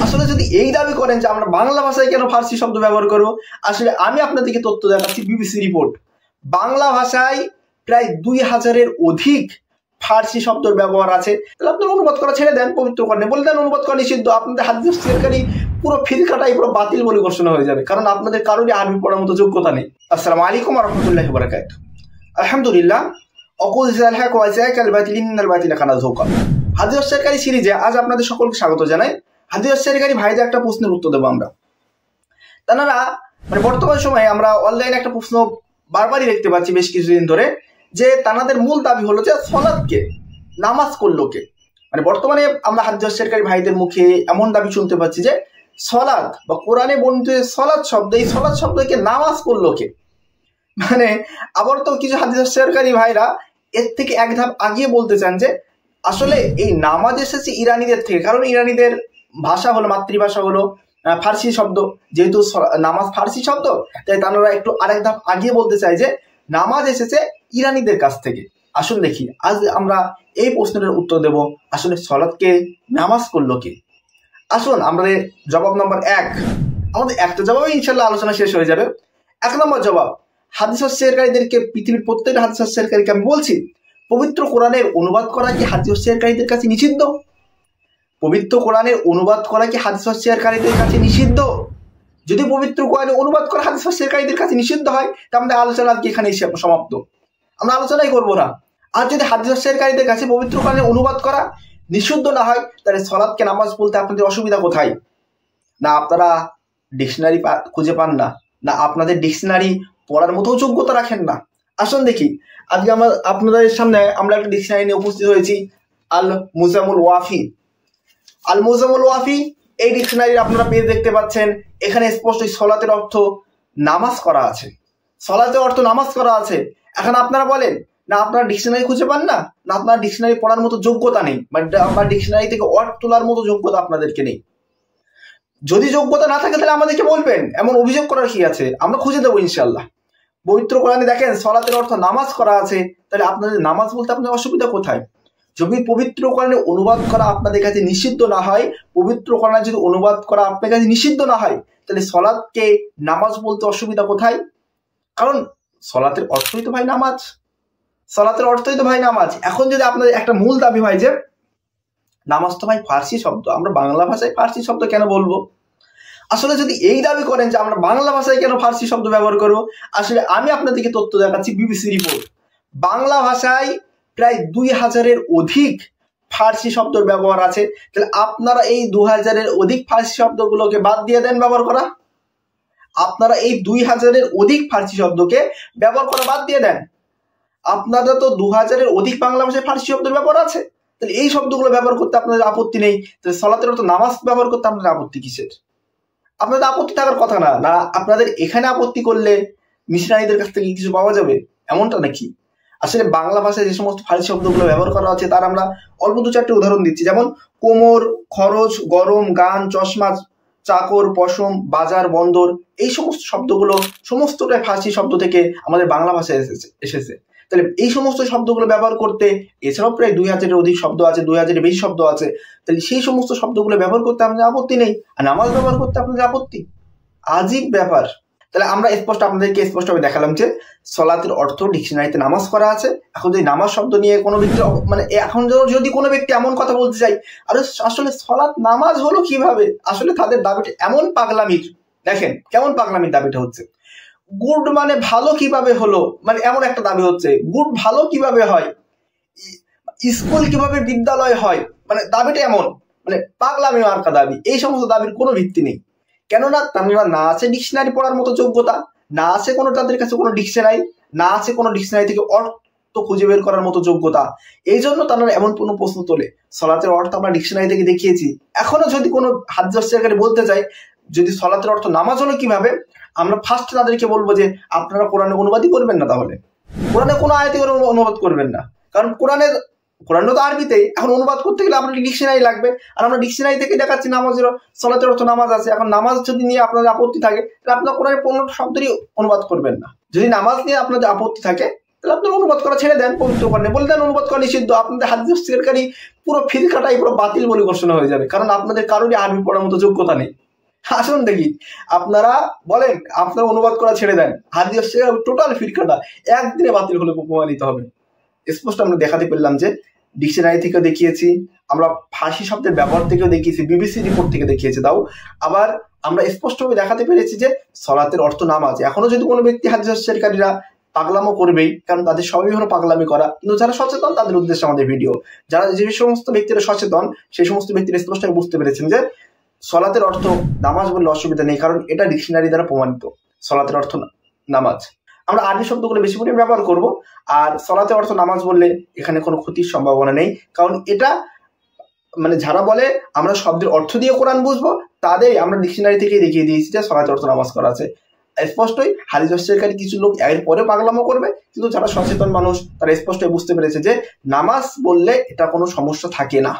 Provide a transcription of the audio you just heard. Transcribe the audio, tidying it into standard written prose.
আসলে যদি এই দাবি করেন যে আমরা বাংলা ভাষায় কেন ফার্সি শব্দ ব্যবহার করব, আসলে আমি আপনাদেরকে তথ্য দেখাচ্ছি বিবিসি রিপোর্ট। বাংলা ভাষায় প্রায় 2000-এর অধিক ফার্সি শব্দের ব্যবহার আছে। তাহলে আপনারা অনুবাদ করা ছেড়ে দেন, পবিত্র করেন, বলে দেন অনুবাদ করা নিষিদ্ধ। আপনাদের হাদিস তফসিরকারী পুরো ফিরকাটাই পুরো বাতিল বলে ঘোষণা হয়ে যাবে, কারণ আপনাদের কারোরই আরবি পড়ার মতো যোগ্যতা নেই। আসসালামু আলাইকুম ওয়া রাহমাতুল্লাহি ওয়া বারাকাতুহু। আলহামদুলিল্লাহ। অকুল জাল হক ওয়া যাকাল বাতিল ইন্নাল বাতিলা কানা যাহুকা। হাদিস তফসিরকারী সিরিজে আজ আপনাদের সকলকে স্বাগত জানাই। হাদিস তফসিরকারী ভাইদের একটা প্রশ্নের উত্তর দেবো আমরা। তারা বর্তমান সময়ে আমরা অনলাইনে একটা প্রশ্ন বারবারই দেখতে পাচ্ছি বেশ কিছুদিন ধরে, যে তাদের মূল দাবি হলো যে সলাৎকে নামাজ করলো কে। বর্তমানে আমরা হাদিস তফসিরকারী ভাইদের মুখে এমন দাবি শুনতে পাচ্ছি যে সলাৎ বা কোরআনে বর্ণিত সলাৎ শব্দ, এই সলাৎ শব্দকে নামাজ করলো কে। আবার তো কিছু হাদিস তফসিরকারী ভাইরা এর থেকে এক ধাপ আগিয়ে বলতে চান যে আসলে এই নামাজ এসেছে ইরানিদের থেকে, কারণ ইরানিদের ভাষা হলো, মাতৃভাষা হলো ফার্সি শব্দ। যেহেতু নামাজ ফার্সি শব্দ, তাই তারা একটু আরেক ধাপ আগিয়ে বলতে চায় যে নামাজ এসেছে ইরানিদের কাছ থেকে। আসুন দেখি আজ আমরা এই প্রশ্নের উত্তর দেব, আসলে সলাৎকে নামাজ করলো কে। আসুন আমাদের জবাব নম্বর 1, আমাদের একটা জবাবে ইনশাল্লাহ আলোচনা শেষ হয়ে যাবে। 1 নম্বর জবাব, হাদিস তফসিরকারীদেরকে, পৃথিবীর প্রত্যেকটা হাদিস তফসিরকারীকে আমি বলছি, পবিত্র কোরআনের অনুবাদ করা কি হাদিস তফসিরকারীদের কাছে নিষিদ্ধ? পবিত্র কোরআনের অনুবাদ করা কি হাদিস তফসিরকারীদের কাছে নিষিদ্ধ? যদি পবিত্র কোরআনের অনুবাদ করা হাদিস তফসিরকারীদের কাছে নিষিদ্ধ হয়, তা আমাদের আলোচনা আজকে এখানেই সমাপ্ত, আমরা আলোচনাই করবো না। আর যদি হাদিস তফসিরকারীদের কাছে পবিত্র কোরআনের অনুবাদ করা নিষিদ্ধ না হয়, তাহলে সলাৎকে নামাজ বলতে আপনাদের অসুবিধা কোথায়? না আপনারা ডিকশনারি খুঁজে পান না, না আপনাদের ডিকশনারি পড়ার মতো যোগ্যতা রাখেন না। আসুন দেখি আজকে আপনাদের সামনে আমরা একটা ডিকশনারি নিয়ে উপস্থিত হয়েছি, আল মুজামুল ওয়াফি। আল মুজামুল ওয়াফি, এই ডিকশনারি আপনারা পেয়ে দেখতে পাচ্ছেন। এখানে স্পষ্ট সলাতের অর্থ নামাজ করা আছে, সলাতের অর্থ নামাজ করা আছে। এখন আপনারা বলেন না আপনারা ডিকশনারি খুঁজে পান না, না আপনারা ডিকশনারি পড়ার মতো যোগ্যতা নেই, বা ডিকশনারি থেকে অর্থ তোলার মতো যোগ্যতা আপনাদেরকে নেই। যদি যোগ্যতা না থাকে তাহলে আমাদেরকে বলবেন, এমন অভিযোগ করার কি আছে, আমরা খুঁজে দেবো ইনশাল্লাহ। পবিত্র কোরআনে দেখেন সলাতের অর্থ নামাজ করা আছে, তাহলে আপনাদের নামাজ বলতে আপনাদের অসুবিধা কোথায়? যদি পবিত্র কোরআনে অনুবাদ করা আপনাদের কাছে নিষিদ্ধ না হয়, পবিত্র কোরআনে যদি অনুবাদ করা আপনার কাছে নিষিদ্ধ না হয়, তাহলে সলাৎকে নামাজ বলতে অসুবিধা কোথায়? কারণ সলাতের অর্থই তো ভাই নামাজ, সলাতের অর্থই তো ভাই নামাজ। এখন যদি আপনাদের একটা মূল দাবি হয় যে নামাজ তো ভাই ফার্সি শব্দ, আমরা বাংলা ভাষায় ফার্সি শব্দ কেন বলবো? আসলে যদি এই দাবি করেন যে আমরা বাংলা ভাষায় কেন ফার্সি শব্দ ব্যবহার করবো, আসলে আমি আপনাদেরকে তথ্য দেখাচ্ছি বিবিসি রিপোর্ট। বাংলা ভাষায় প্রায় 2000-এর অধিক ফার্সি শব্দের ব্যবহার আছে। তাহলে আপনারা এই 2000-এর অধিক ফার্সি শব্দগুলোকে বাদ দিয়ে দেন ব্যবহার করা। আপনারা এই 2000-এর অধিক ফার্সি শব্দকে ব্যবহার করা বাদ দিয়ে দেন। আপনাদের তো 2000-এর অধিক বাংলা ভাষায় ফার্সি শব্দের ব্যবহার আছে, তাহলে এই শব্দগুলো ব্যবহার করতে আপনাদের আপত্তি নেই। তাহলে সলাতের অর্থ নামাজ ব্যবহার করতে আপনাদের আপত্তি কিসের? আপনাদের আপত্তি থাকার কথা না। না আপনাদের এখানে আপত্তি করলে মিশনারিদের কাছ থেকে কিছু পাওয়া যাবে এমনটা নাকি? আসলে বাংলা ভাষায় যে সমস্ত ফার্সি শব্দগুলো ব্যবহার করা আছে তার আমরা অল্প 2-4টি উদাহরণ দিচ্ছি, যেমন কোমর, খরচ, গরম, গান, চশমা, চাকর, পশম, বাজার, বন্দর। এই সমস্ত শব্দগুলো সমস্তটাই ফার্সি শব্দ থেকে আমাদের বাংলা ভাষায় এসেছে। তাহলে এই সমস্ত শব্দগুলো ব্যবহার করতে, এছাড়াও প্রায় 2000-এর অধিক শব্দ আছে, 2000-এর বেশি শব্দ আছে, তাহলে সেই সমস্ত শব্দগুলো ব্যবহার করতে আপনাদের আপত্তি নেই, আর নামাজ ব্যবহার করতে আপনাদের আপত্তি। আজীব ব্যাপার। তাহলে আমরা আপনাদেরকে স্পষ্টভাবে দেখালাম যে সলাতের অর্থ ডিকশনারিতে নামাজ করা আছে। এখন যদি নামাজ শব্দ নিয়ে কোনো ব্যক্তি এখন যদি কোনো ব্যক্তি এমন কথা বলতে চাই আর আসলে সলাত নামাজ হলো কিভাবে, আসলে তাদের দাবিটা এমন পাগলামির, দেখেন কেমন পাগলামির দাবিটা হচ্ছে। গুড মানে ভালো কিভাবে হলো, এমন একটা দাবি হচ্ছে। গুড ভালো কিভাবে হয়, স্কুল কিভাবে বিদ্যালয় হয়, দাবিটা এমন পাগলামি মার্কা দাবি। এই সমস্ত দাবির কোনো ভিত্তি নেই, কেননা তারা না আছে ডিকশনারি পড়ার মতো যোগ্যতা, না আছে কোনো তাদের কাছে কোনো ডিকশনারি, না আছে কোনো ডিকশনারি থেকে অর্থ খুঁজে বের করার মতো যোগ্যতা। এই জন্য তারা এমন কোনো প্রশ্ন তোলে। সলাতের অর্থ আমরা ডিকশনারি থেকে দেখিয়েছি। এখনো যদি কোনো হাদিস তফসিরকারী বলতে চাই যদি সলাতের অর্থ নামাজ হলো কিভাবে, আমরা ফার্স্ট তাদেরকে বলবো যে আপনারা কোরআনে অনুবাদই করবেন না, তাহলে কোরআনে কোনো আয়াতে অনুবাদ করবেন না, কারণ কোরআন তো আরবিতে। এখন অনুবাদ করতে গেলে আপনার ডিকশনারি লাগবে, আর আমরা ডিকশনারি থেকে দেখাচ্ছি নামাজের সলাতের অর্থ নামাজ আছে। এখন নামাজ যদি নিয়ে আপনাদের আপত্তি থাকে তাহলে আপনার কোরআনের 15 শব্দেরই অনুবাদ করবেন না। যদি নামাজ নিয়ে আপনাদের আপত্তি থাকে তাহলে আপনার অনুবাদ করা ছেড়ে দেন, পবিত্র কোরআনে বলে দেন অনুবাদ করা নিষিদ্ধ। আপনাদের হাদিস তফসিরকারী পুরো ফিরকাটাই পুরো বাতিল বলে ঘোষণা হয়ে যাবে, কারণ আপনাদের কারোরই আরবি পড়ার মতো যোগ্যতা নেই। আসুন দেখি, আপনারা বলেন আপনারা অনুবাদ করা ছেড়ে দেন, হাদিস টোটাল ফিরকাটা একদিনে বাতিল হলে প্রমাণিত হবে। স্পষ্ট আমরা দেখাতে পেলাম যে ডিকশনারি থেকেও দেখিয়েছি, আমরা ফার্সি শব্দের ব্যবহার থেকেও দেখিয়েছি, বিবিসি রিপোর্ট থেকে দেখিয়েছি। দাও আবার আমরা স্পষ্টভাবে দেখাতে পেরেছি যে সলাতের অর্থ নামাজ। এখনো যদি কোনো ব্যক্তি হাদিস তফসিরকারীরা পাগলামো করবেই, কারণ তাদের সবই হলো পাগলামি করা, কিন্তু যারা সচেতন তাদের উদ্দেশ্যে আমাদের ভিডিও। যারা যে সমস্ত ব্যক্তিরা সচেতন সেই সমস্ত ব্যক্তিরা স্পষ্টভাবে বুঝতে পেরেছেন যে সলাতের অর্থ নামাজ বললে অসুবিধা নেই, কারণ এটা ডিকশনারি দ্বারা প্রমাণিত। সলাতের অর্থ নামাজ। আমরা আরবি শব্দগুলো বেশি পরিমাণে ব্যবহার করব, আর সলাতের অর্থ নামাজ বললে এখানে কোনো ক্ষতির সম্ভাবনা নেই, কারণ এটা মানে যারা বলে আমরা শব্দের অর্থ দিয়ে কোরআন বুঝবো তাদের আমরা ডিকশনারি থেকেই দেখিয়ে দিয়েছি যে সলাতের অর্থ নামাজ করা আছে। স্পষ্টই হাদিস তফসিরকারী কিছু লোক এর পরে পাগলামো করবে, কিন্তু যারা সচেতন মানুষ তারা স্পষ্টই বুঝতে পেরেছে যে নামাজ বললে এটা কোনো সমস্যা থাকে না।